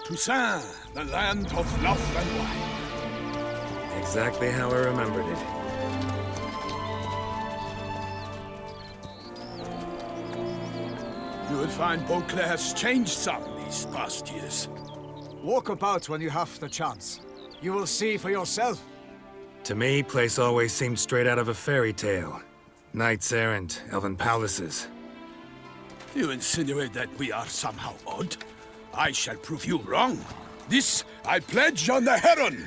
Toussaint, the land of love and wine. Exactly how I remembered it. You will find Beauclair's changed some these past years. Walk about when you have the chance. You will see for yourself. To me, place always seemed straight out of a fairy tale. Knights errant, elven palaces. You insinuate that we are somehow odd? I shall prove you wrong. This I pledge on the Heron!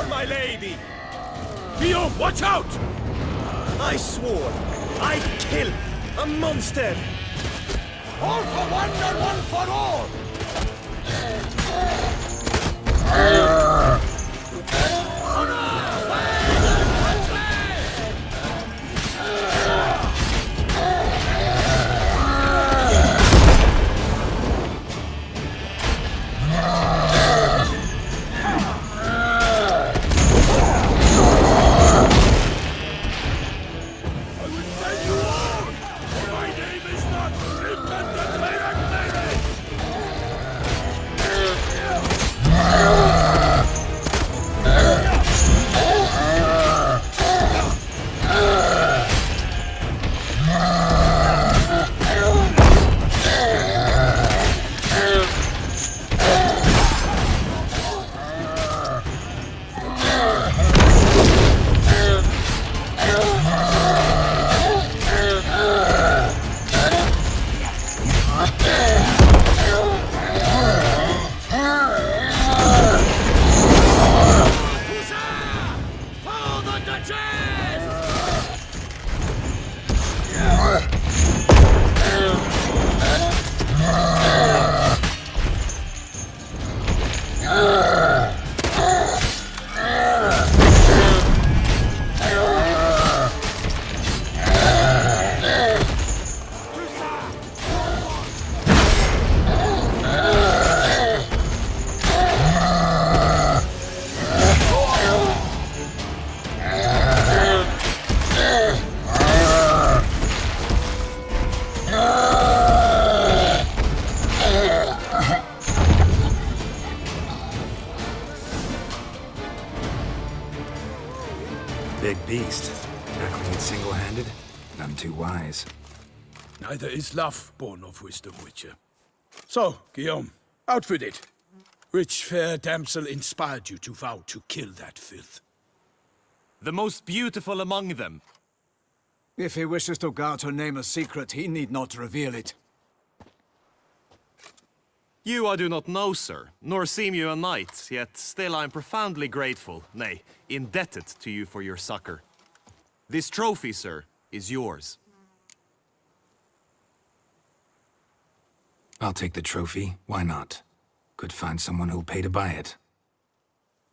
My lady! Guillaume, watch out! I swore I'd kill a monster! All for one and one for all! Big beast. Tackling it single-handed? None too wise. Neither is love born of wisdom, Witcher. So, Guillaume, out with it. Which fair damsel inspired you to vow to kill that filth? The most beautiful among them. If he wishes to guard her name a secret, he need not reveal it. You I do not know, sir, nor seem you a knight, yet still I am profoundly grateful, nay, indebted to you for your succor. This trophy, sir, is yours. I'll take the trophy. Why not? Could find someone who'll pay to buy it.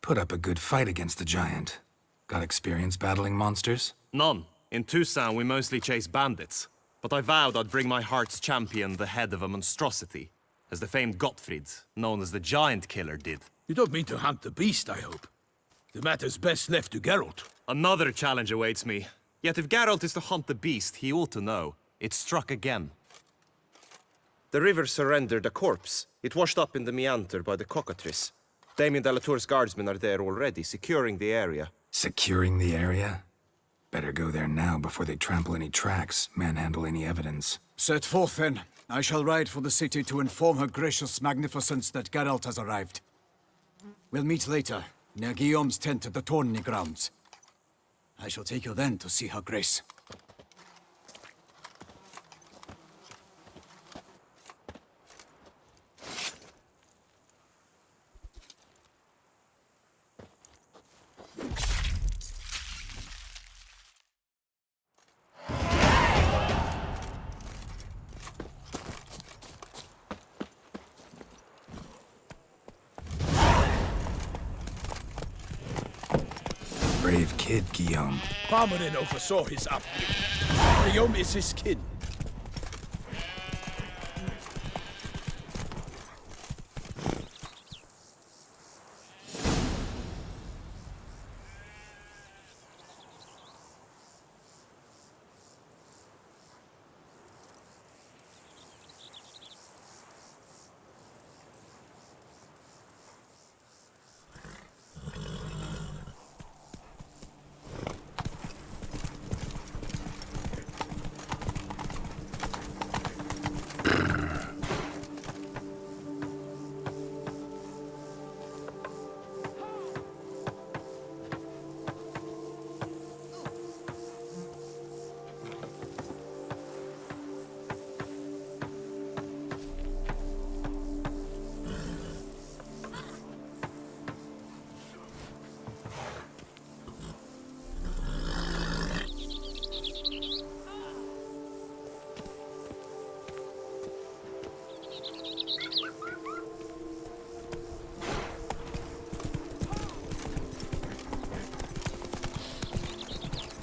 Put up a good fight against the giant. Got experience battling monsters? None. In Toussaint we mostly chase bandits. But I vowed I'd bring my heart's champion the head of a monstrosity, as the famed Gottfried, known as the Giant Killer, did. You don't mean to hunt the beast, I hope. The matter's best left to Geralt. Another challenge awaits me. Yet if Geralt is to hunt the beast, he ought to know. It struck again. The river surrendered a corpse. It washed up in the meander by the cockatrice. Damien de la Tour's guardsmen are there already, securing the area. Securing the area? Better go there now before they trample any tracks, manhandle any evidence. Set forth then. I shall ride for the city to inform her gracious magnificence that Geralt has arrived. We'll meet later, near Guillaume's tent at the tourney grounds. I shall take you then to see her grace. Brave kid, Guillaume. Parmanin oversaw his upbringing. Guillaume is his kin.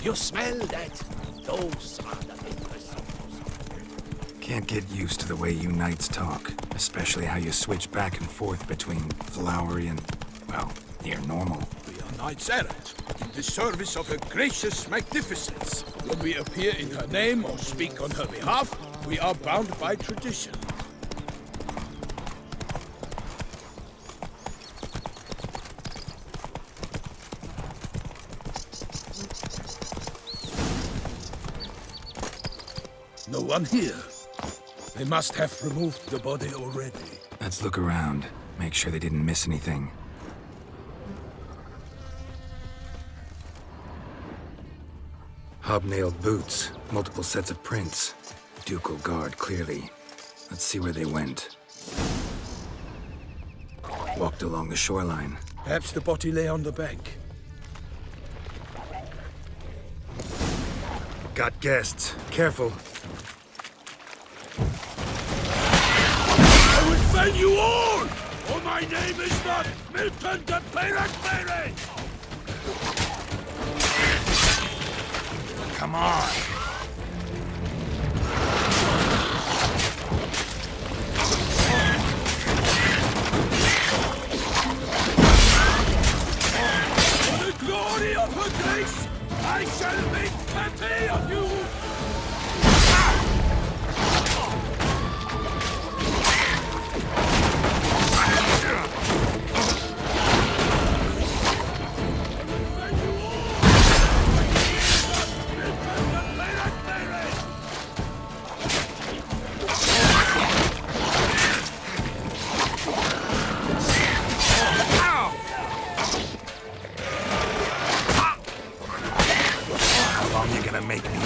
You smell that? Those are the fingers. Can't get used to the way you knights talk, especially how you switch back and forth between flowery and, well, near normal. We are knights errant, in the service of her gracious magnificence. When we appear in her name or speak on her behalf, we are bound by tradition. No one here. They must have removed the body already. Let's look around, make sure they didn't miss anything. Hobnailed boots, multiple sets of prints. Ducal guard, clearly. Let's see where they went. Walked along the shoreline. Perhaps the body lay on the bank. Got guests. Careful. I will fell you all! For my name is not Milton de Peyrac-Peyre! Come on! For the glory of her grace, I shall make plenty of you! How long you gonna make me wait?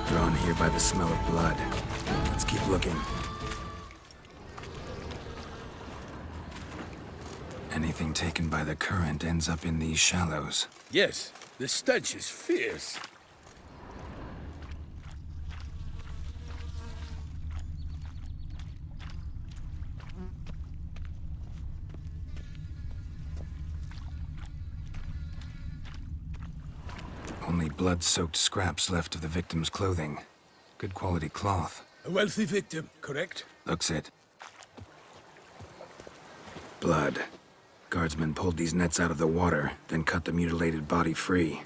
Drawn here by the smell of blood. Let's keep looking. Anything taken by the current ends up in these shallows. Yes, the stench is fierce. Only blood-soaked scraps left of the victim's clothing. Good quality cloth. A wealthy victim, correct? Looks it. Blood. Guardsmen pulled these nets out of the water, then cut the mutilated body free.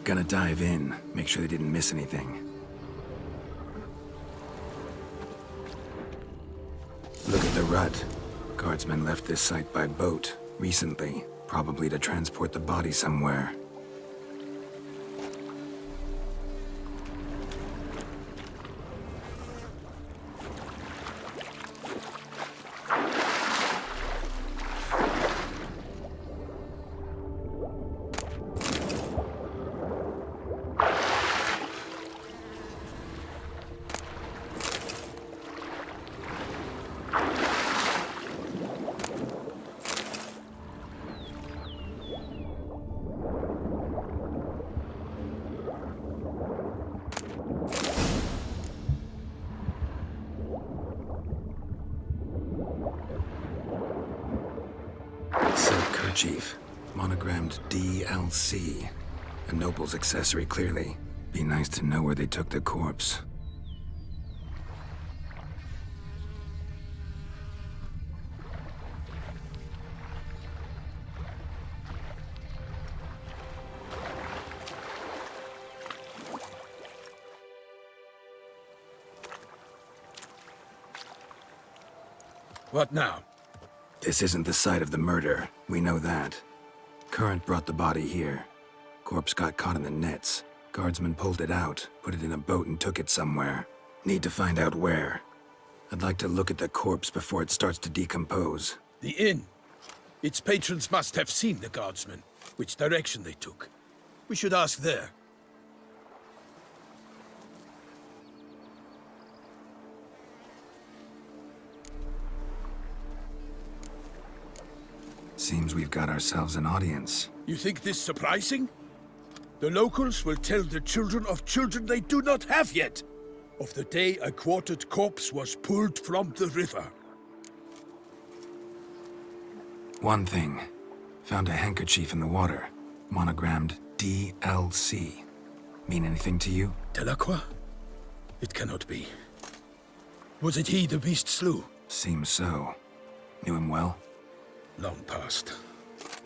Gonna dive in, make sure they didn't miss anything. Look at the rut. Guardsmen left this site by boat, recently, probably to transport the body somewhere. Silk kerchief, monogrammed DLC. A noble's accessory, clearly. Be nice to know where they took the corpse. What now? This isn't the site of the murder. We know that. Current brought the body here. Corpse got caught in the nets. Guardsmen pulled it out, put it in a boat and took it somewhere. Need to find out where. I'd like to look at the corpse before it starts to decompose. The inn. Its patrons must have seen the guardsmen, which direction they took. We should ask there. Seems we've got ourselves an audience. You think this surprising? The locals will tell the children of children they do not have yet, of the day a quartered corpse was pulled from the river. One thing. Found a handkerchief in the water. Monogrammed DLC. Mean anything to you? Delacroix? It cannot be. Was it he the beast slew? Seems so. Knew him well? Long past.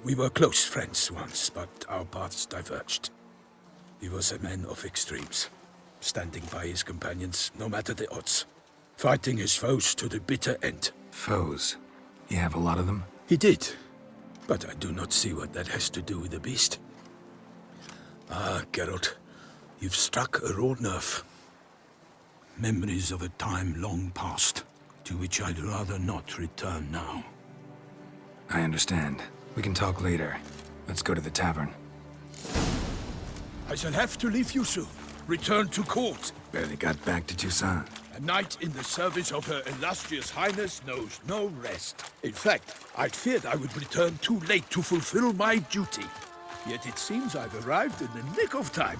We were close friends once, but our paths diverged. He was a man of extremes, standing by his companions no matter the odds, fighting his foes to the bitter end. Foes? You have a lot of them? He did, but I do not see what that has to do with the beast. Ah, Geralt, you've struck a raw nerve. Memories of a time long past, to which I'd rather not return now. I understand. We can talk later. Let's go to the tavern. I shall have to leave you soon. Return to court. Barely got back to Toussaint. A knight in the service of Her Illustrious Highness knows no rest. In fact, I feared I would return too late to fulfill my duty. Yet it seems I've arrived in the nick of time.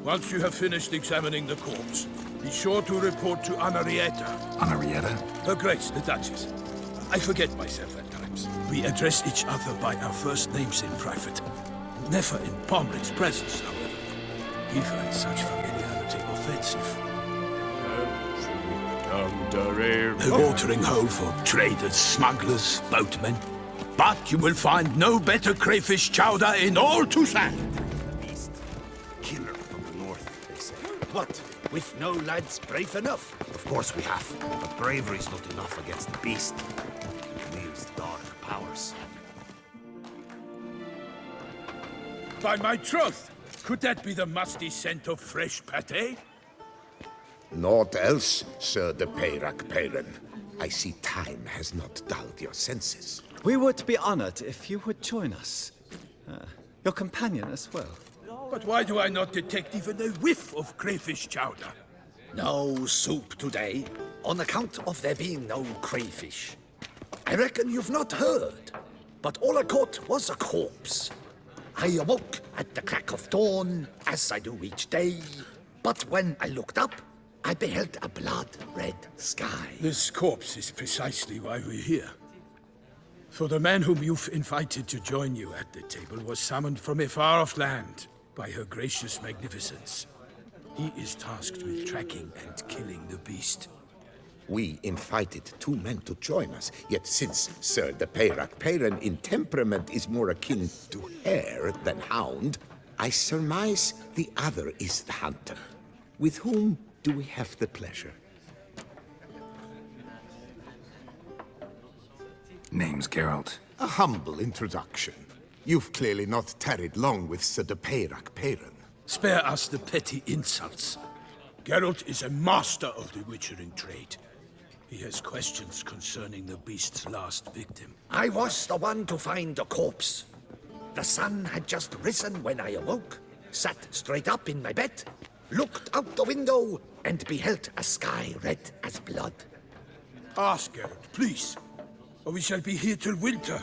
Once you have finished examining the corpse, be sure to report to Anarietta. Anarietta? Her Grace, the Duchess. I forget myself at times. We address each other by our first names in private. Never in Pomrick's presence, however. He finds such familiarity offensive. A watering hole for traders, smugglers, boatmen. But you will find no better crayfish chowder in all Toussaint. What? With no lads brave enough? Of course we have. But bravery's not enough against the beast. It needs dark powers. By my troth, could that be the musty scent of fresh pâté? Naught else, Sir de Peyrac Peyran. I see time has not dulled your senses. We would be honored if you would join us. Your companion as well. But why do I not detect even a whiff of crayfish chowder? No soup today, on account of there being no crayfish. I reckon you've not heard, but all I caught was a corpse. I awoke at the crack of dawn, as I do each day, but when I looked up, I beheld a blood-red sky. This corpse is precisely why we're here. For the man whom you've invited to join you at the table was summoned from a far-off land by her gracious magnificence. He is tasked with tracking and killing the beast. We invited 2 men to join us, yet since Sir de Peyrac Peyran in temperament is more akin to hare than hound, I surmise the other is the hunter. With whom do we have the pleasure? Name's Geralt. A humble introduction. You've clearly not tarried long with Sir de Peyrac Peyran. Spare us the petty insults. Geralt is a master of the witchering trade. He has questions concerning the beast's last victim. I was the one to find the corpse. The sun had just risen when I awoke, sat straight up in my bed, looked out the window, and beheld a sky red as blood. Ask Geralt, please, or we shall be here till winter.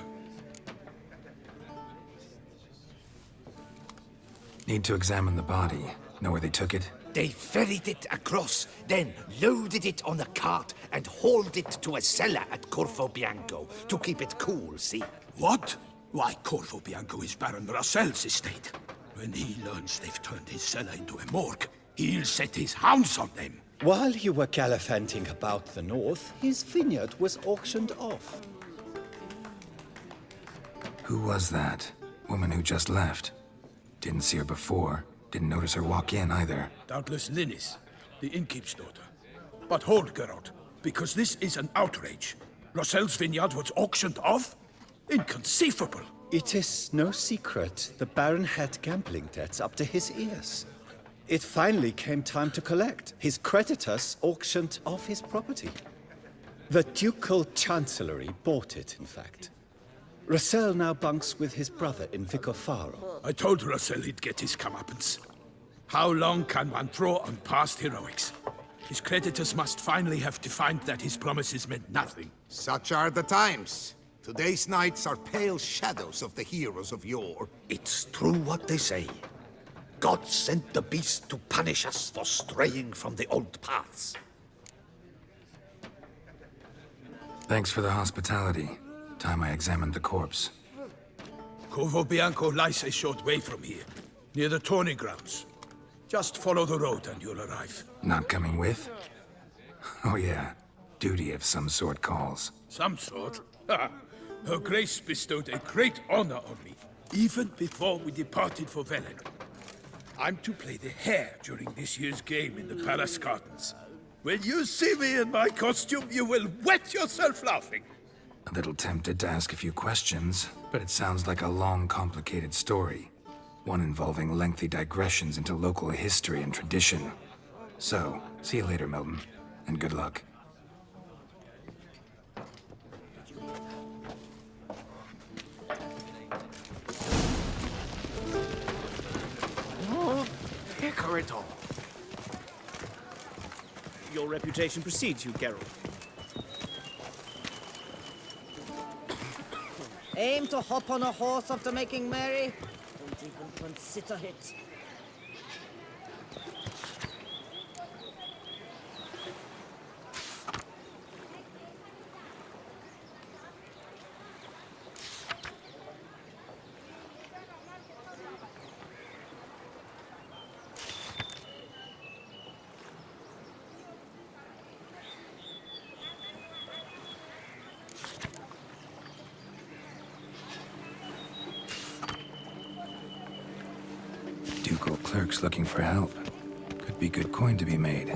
Need to examine the body. Know where they took it? They ferried it across, then loaded it on a cart and hauled it to a cellar at Corvo Bianco to keep it cool, see? What? Why, Corvo Bianco is Baron Russell's estate. When he learns they've turned his cellar into a morgue, he'll set his hounds on them. While you were gallivanting about the north, his vineyard was auctioned off. Who was that? Woman who just left. Didn't see her before. Didn't notice her walk in either. Doubtless Linnis, the innkeep's daughter. But hold, Geralt, because this is an outrage. Russell's vineyard was auctioned off? Inconceivable! It is no secret the Baron had gambling debts up to his ears. It finally came time to collect. His creditors auctioned off his property. The Ducal Chancellery bought it, in fact. Russell now bunks with his brother in Vicofaro. I told Russell he'd get his comeuppance. How long can one draw on past heroics? His creditors must finally have to find that his promises meant nothing. Such are the times. Today's knights are pale shadows of the heroes of yore. It's true what they say. God sent the beast to punish us for straying from the old paths. Thanks for the hospitality. Time I examined the corpse. Corvo Bianco lies a short way from here, near the tourney grounds. Just follow the road and you'll arrive. Not coming with? Oh yeah, duty of some sort calls. Some sort? Ha! Her Grace bestowed a great honor on me, even before we departed for Velen. I'm to play the hare during this year's game in the palace gardens. When you see me in my costume, you will wet yourself laughing. A little tempted to ask a few questions, but it sounds like a long, complicated story. One involving lengthy digressions into local history and tradition. So, see you later, Milton, and good luck. Hickorydoll. Your reputation precedes you, Geralt. Aim to hop on a horse after making merry? Don't even consider it. Ducal clerks looking for help. Could be good coin to be made.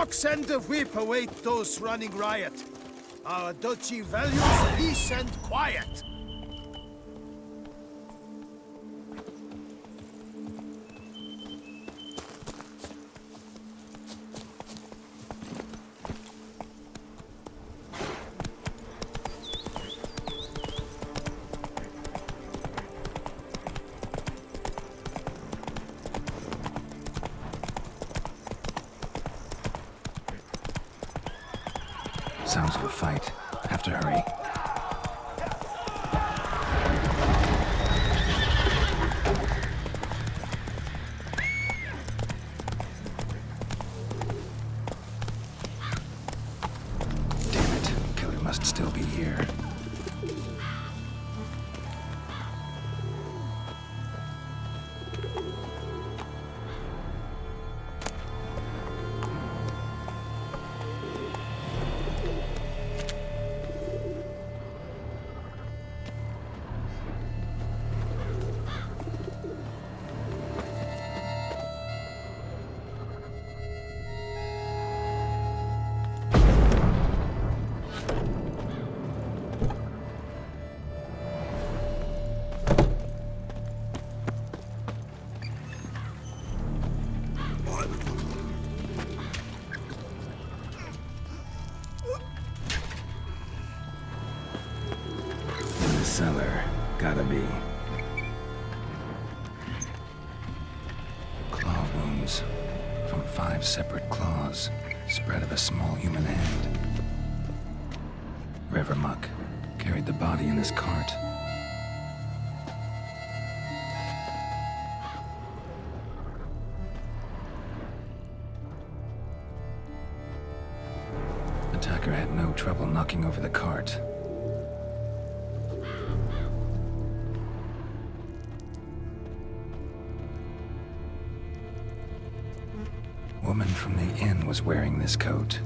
Ox and the whip await those running riot. Our duchy values peace and quiet. Sounds of a fight. Have to hurry. Damn it. Killer must still be here. In the cellar. Gotta be. Claw wounds. From 5 separate claws. Spread of a small human hand. River muck. Carried the body in his cart. Attacker had no trouble knocking over the cart. Woman from the inn was wearing this coat.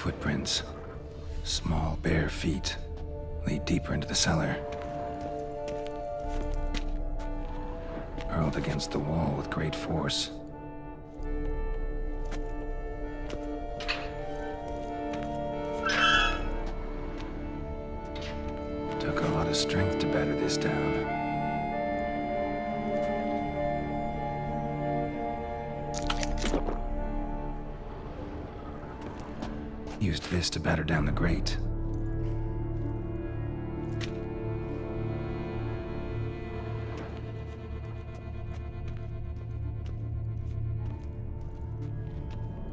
Footprints. Small, bare feet. Lead deeper into the cellar. Hurled against the wall with great force. Took a lot of strength to batter this down. Used this to batter down the grate.